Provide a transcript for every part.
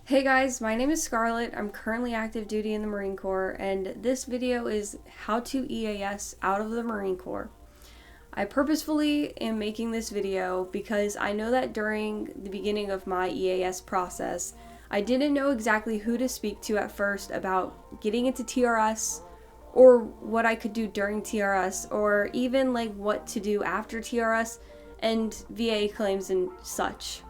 Hey guys, my name is Scarlett. I'm currently active duty in the Marine Corps, and this video is how to EAS out of the Marine Corps. I purposefully am making this video because I know that during the beginning of my EAS process, I didn't know exactly who to speak to at first about getting into TRS or what I could do during TRS or even like what to do after TRS and VA claims and such.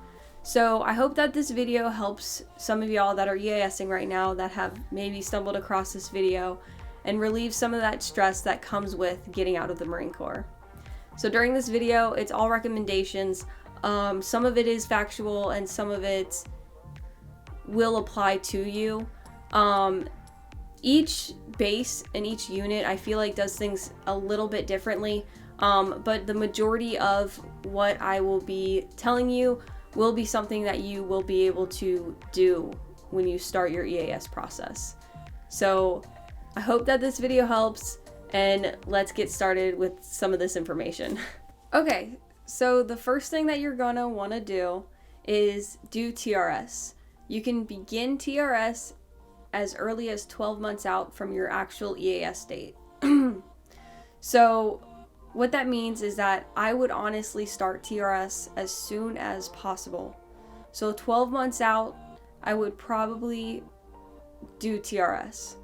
So I hope that this video helps some of y'all that are EASing right now that have maybe stumbled across this video and relieve some of that stress that comes with getting out of the Marine Corps. So during this video, it's all recommendations. Some of it is factual and some of it will apply to you. Each base and each unit I feel like does things a little bit differently, but the majority of what I will be telling you will be something that you will be able to do when you start your EAS process. So I hope that this video helps, and let's get started with some of this information. Okay, so the first thing that you're gonna wanna do is do TRS. You can begin TRS as early as 12 months out from your actual EAS date. So what that means is that I would honestly start TRS as soon as possible. So 12 months out, I would probably do TRS.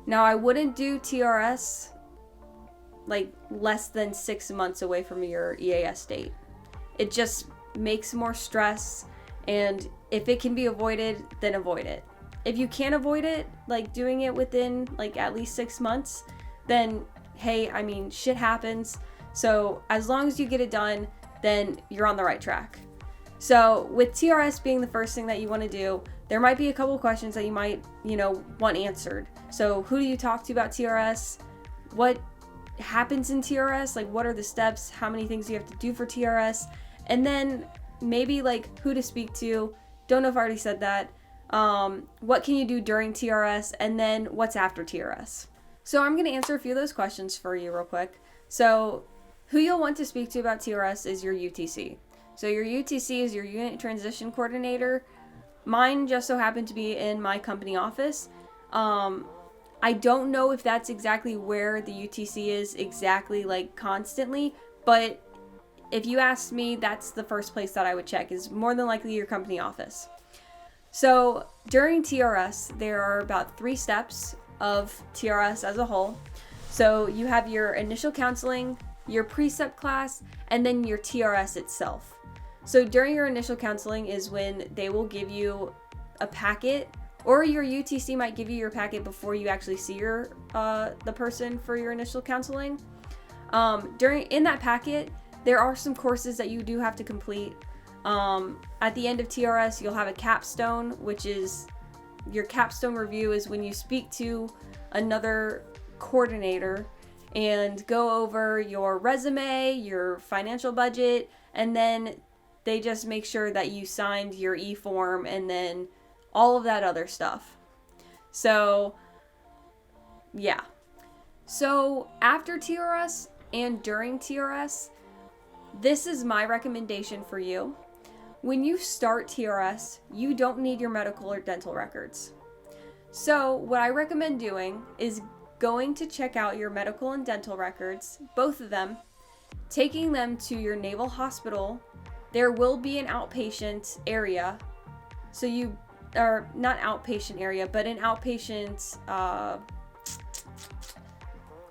Now, I wouldn't do TRS like less than 6 months away from your EAS date. It just makes more stress, and if it can be avoided, then avoid it. If you can't avoid it, like doing it within like at least 6 months, then hey, I mean, shit happens. So as long as you get it done, then you're on the right track. So with TRS being the first thing that you want to do, there might be a couple questions that you might, want answered. So who do you talk to about TRS? What happens in TRS? Like, what are the steps? How many things do you have to do for TRS? And then maybe like who to speak to. Don't know if I already said that. What can you do during TRS? And then what's after TRS? So I'm going to answer a few of those questions for you real quick. So who you'll want to speak to about TRS is your UTC. So your UTC is your Unit Transition Coordinator. Mine just so happened to be in my company office. I don't know if that's exactly where the UTC is exactly like constantly, but if you asked me, that's the first place that I would check, is more than likely your company office. So during TRS, there are about 3 steps of TRS as a whole. So you have your initial counseling, your precept class, and then your TRS itself. So during your initial counseling is when they will give you a packet, or your UTC might give you your packet before you actually see the person for your initial counseling. In that packet, there are some courses that you do have to complete. At the end of TRS, you'll have a capstone, which is your capstone review is when you speak to another coordinator and go over your resume, your financial budget, and then they just make sure that you signed your e-form and then all of that other stuff. So, yeah. So, after TRS and during TRS, this is my recommendation for you. When you start TRS, you don't need your medical or dental records. So, what I recommend doing is going to check out your medical and dental records, both of them, taking them to your naval hospital. There will be an outpatient area. So not outpatient area, but an outpatient,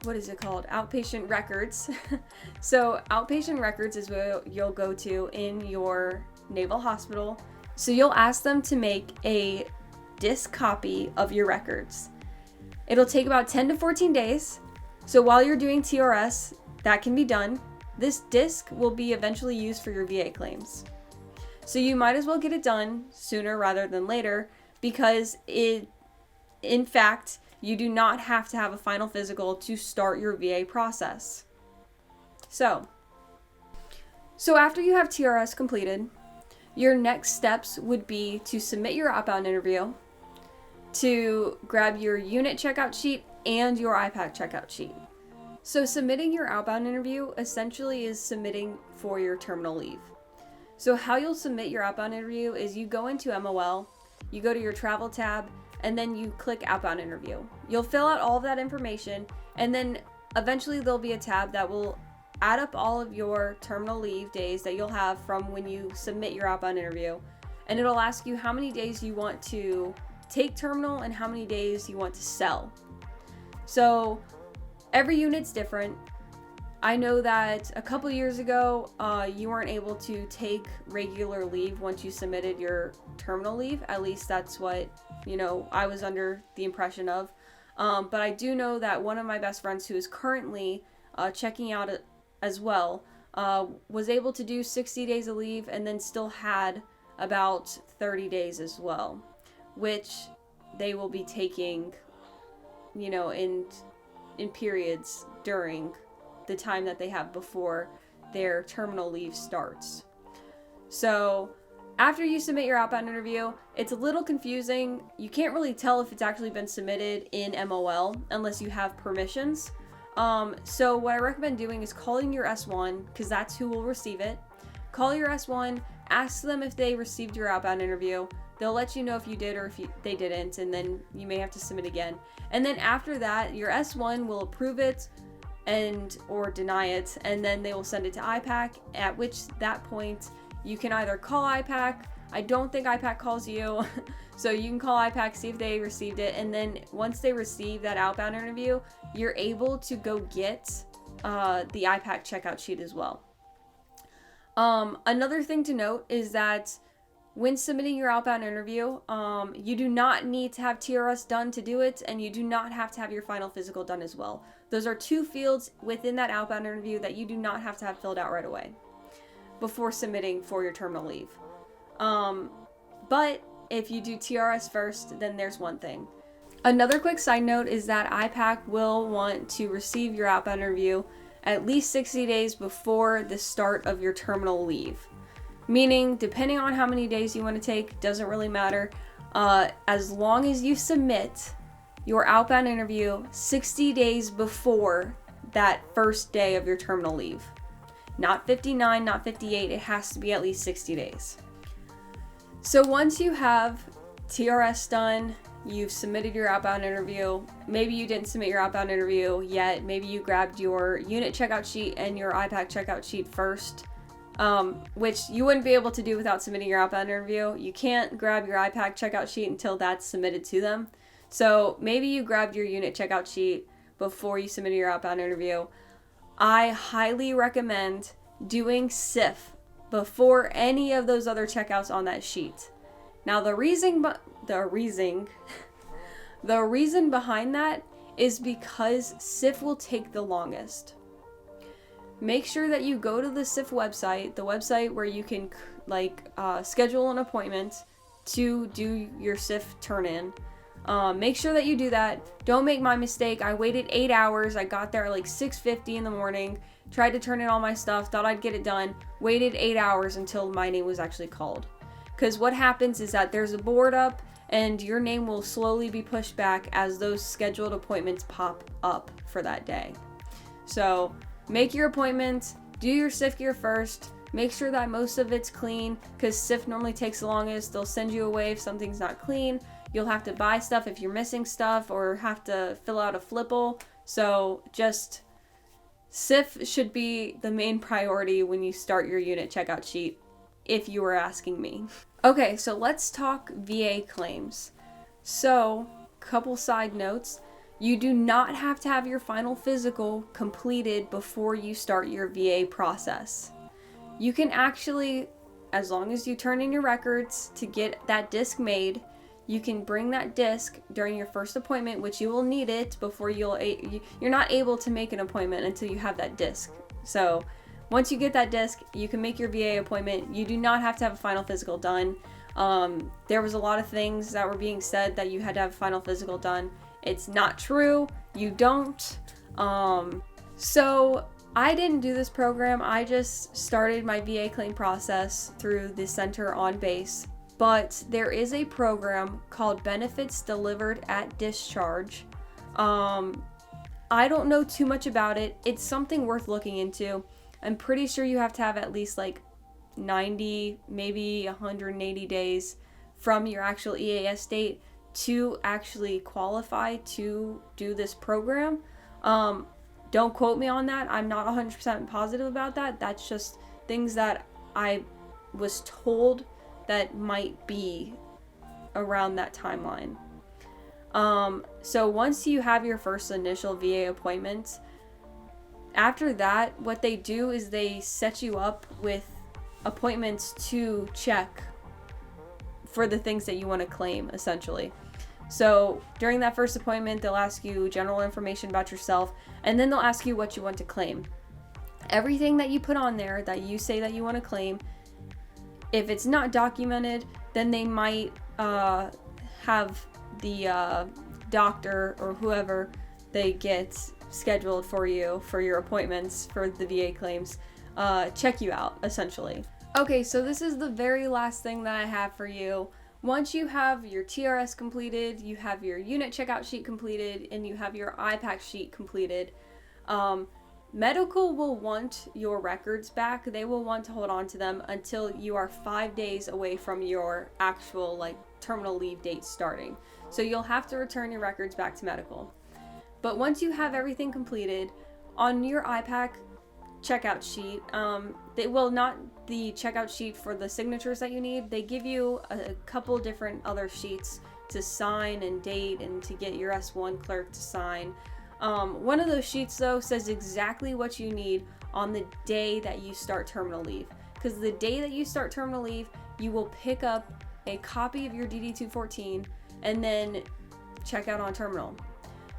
what is it called? Outpatient records. So outpatient records is where you'll go to in your naval hospital. So you'll ask them to make a disk copy of your records. It'll take about 10 to 14 days. So while you're doing TRS, that can be done. This disk will be eventually used for your VA claims. So you might as well get it done sooner rather than later, because in fact, you do not have to have a final physical to start your VA process. So after you have TRS completed, your next steps would be to submit your outbound interview, to grab your unit checkout sheet and your IPAC checkout sheet. So submitting your outbound interview essentially is submitting for your terminal leave. So how you'll submit your outbound interview is you go into MOL, you go to your travel tab, and then you click outbound interview. You'll fill out all of that information, and then eventually there'll be a tab that will add up all of your terminal leave days that you'll have from when you submit your outbound interview. And it'll ask you how many days you want to take terminal and how many days you want to sell. So every unit's different. I know that a couple years ago, you weren't able to take regular leave once you submitted your terminal leave. At least that's what, I was under the impression of. But I do know that one of my best friends who is currently checking out as well was able to do 60 days of leave and then still had about 30 days as well, which they will be taking, in periods during the time that they have before their terminal leave starts. So after you submit your outbound interview, it's a little confusing. You can't really tell if it's actually been submitted in MOL unless you have permissions. So what I recommend doing is calling your S1, because that's who will receive it. Call your S1, ask them if they received your outbound interview. They'll let you know if you did or if they didn't, and then you may have to submit again. And then after that, your S1 will approve it or deny it, and then they will send it to IPAC, at which that point you can either call IPAC. I don't think IPAC calls you, so you can call IPAC, see if they received it, and then once they receive that outbound interview, you're able to go get the IPAC checkout sheet as well. Another thing to note is that when submitting your outbound interview, you do not need to have TRS done to do it, and you do not have to have your final physical done as well. Those are two fields within that outbound interview that you do not have to have filled out right away before submitting for your terminal leave. But if you do TRS first, then there's one thing. Another quick side note is that IPAC will want to receive your outbound interview at least 60 days before the start of your terminal leave. Meaning, depending on how many days you want to take, doesn't really matter. As long as you submit your outbound interview 60 days before that first day of your terminal leave. Not 59, not 58, it has to be at least 60 days. So once you have TRS done, you've submitted your outbound interview, maybe you didn't submit your outbound interview yet, maybe you grabbed your unit checkout sheet and your IPAC checkout sheet first, which you wouldn't be able to do without submitting your outbound interview. You can't grab your IPAC checkout sheet until that's submitted to them. So maybe you grabbed your unit checkout sheet before you submitted your outbound interview. I highly recommend doing SIF before any of those other checkouts on that sheet. Now the reason behind that is because SIF will take the longest. Make sure that you go to the SIF website, the website where you can schedule an appointment to do your SIF turn-in. Make sure that you do that. Don't make my mistake. I waited 8 hours. I got there at 6:50 in the morning, tried to turn in all my stuff, thought I'd get it done, waited 8 hours until my name was actually called. Because what happens is that there's a board up and your name will slowly be pushed back as those scheduled appointments pop up for that day. So make your appointment, do your SIF gear first, make sure that most of it's clean, because SIF normally takes the longest. They'll send you away if something's not clean. You'll have to buy stuff if you're missing stuff or have to fill out a flipple. So just SIF should be the main priority when you start your unit checkout sheet, if you were asking me. Okay, so let's talk VA claims. So, couple side notes. You do not have to have your final physical completed before you start your VA process. You can actually, as long as you turn in your records to get that disc made, you can bring that disc during your first appointment, which you will need it before you're not able to make an appointment until you have that disc. So once you get that disc, you can make your VA appointment. You do not have to have a final physical done. There was a lot of things that were being said that you had to have a final physical done. It's not true. You don't. So I didn't do this program. I just started my VA claim process through the center on base. But there is a program called Benefits Delivered at Discharge. I don't know too much about it. It's something worth looking into. I'm pretty sure you have to have at least 90, maybe 180 days from your actual EAS date to actually qualify to do this program. Don't quote me on that. I'm not 100% positive about that. That's just things that I was told that might be around that timeline. So once you have your first initial VA appointment, after that, what they do is they set you up with appointments to check for the things that you want to claim, essentially. So during that first appointment, they'll ask you general information about yourself, and then they'll ask you what you want to claim. Everything that you put on there that you say that you want to claim, if it's not documented, then they might have the doctor or whoever they get scheduled for you for your appointments for the VA claims check you out, essentially. Okay, so this is the very last thing that I have for you. Once you have your TRS completed, you have your unit checkout sheet completed, and you have your IPAC sheet completed, medical will want your records back. They will want to hold on to them until you are 5 days away from your actual terminal leave date starting. So you'll have to return your records back to medical. But once you have everything completed, on your IPAC checkout sheet, not the checkout sheet for the signatures that you need. They give you a couple different other sheets to sign and date and to get your S1 clerk to sign. One of those sheets, though, says exactly what you need on the day that you start terminal leave. Because the day that you start terminal leave, you will pick up a copy of your DD-214 and then check out on terminal.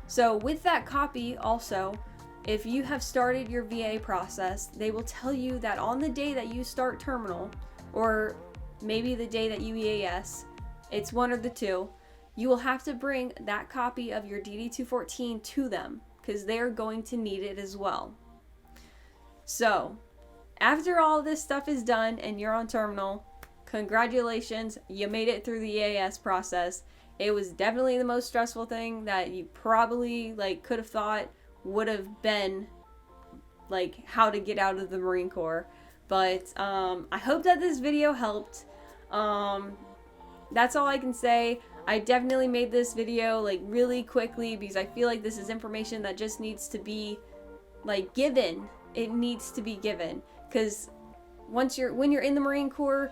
So with that copy also, if you have started your VA process, they will tell you that on the day that you start terminal, or maybe the day that you EAS, it's one of the two, you will have to bring that copy of your DD-214 to them because they're going to need it as well. So after all this stuff is done and you're on terminal, congratulations, you made it through the EAS process. It was definitely the most stressful thing that you probably could have thought would have been how to get out of the Marine Corps. But I hope that this video helped. That's all I can say. I definitely made this video really quickly because I feel like this is information that just needs to be given. It needs to be given because when you're in the Marine Corps,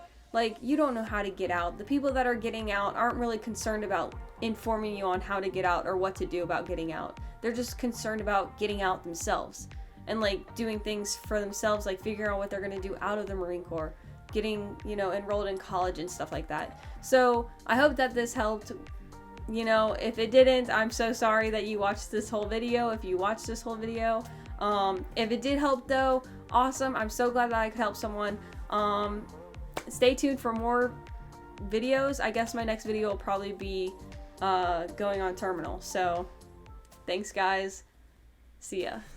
you don't know how to get out. The people that are getting out aren't really concerned about informing you on how to get out or what to do about getting out. They're just concerned about getting out themselves and doing things for themselves, figuring out what they're going to do out of the Marine Corps, getting, enrolled in college and stuff like that. So I hope that this helped. If it didn't, I'm so sorry that you watched this whole video. If you watched this whole video, if it did help though, awesome. I'm so glad that I could help someone. Stay tuned for more videos. I guess my next video will probably be going on terminal. So thanks guys. See ya.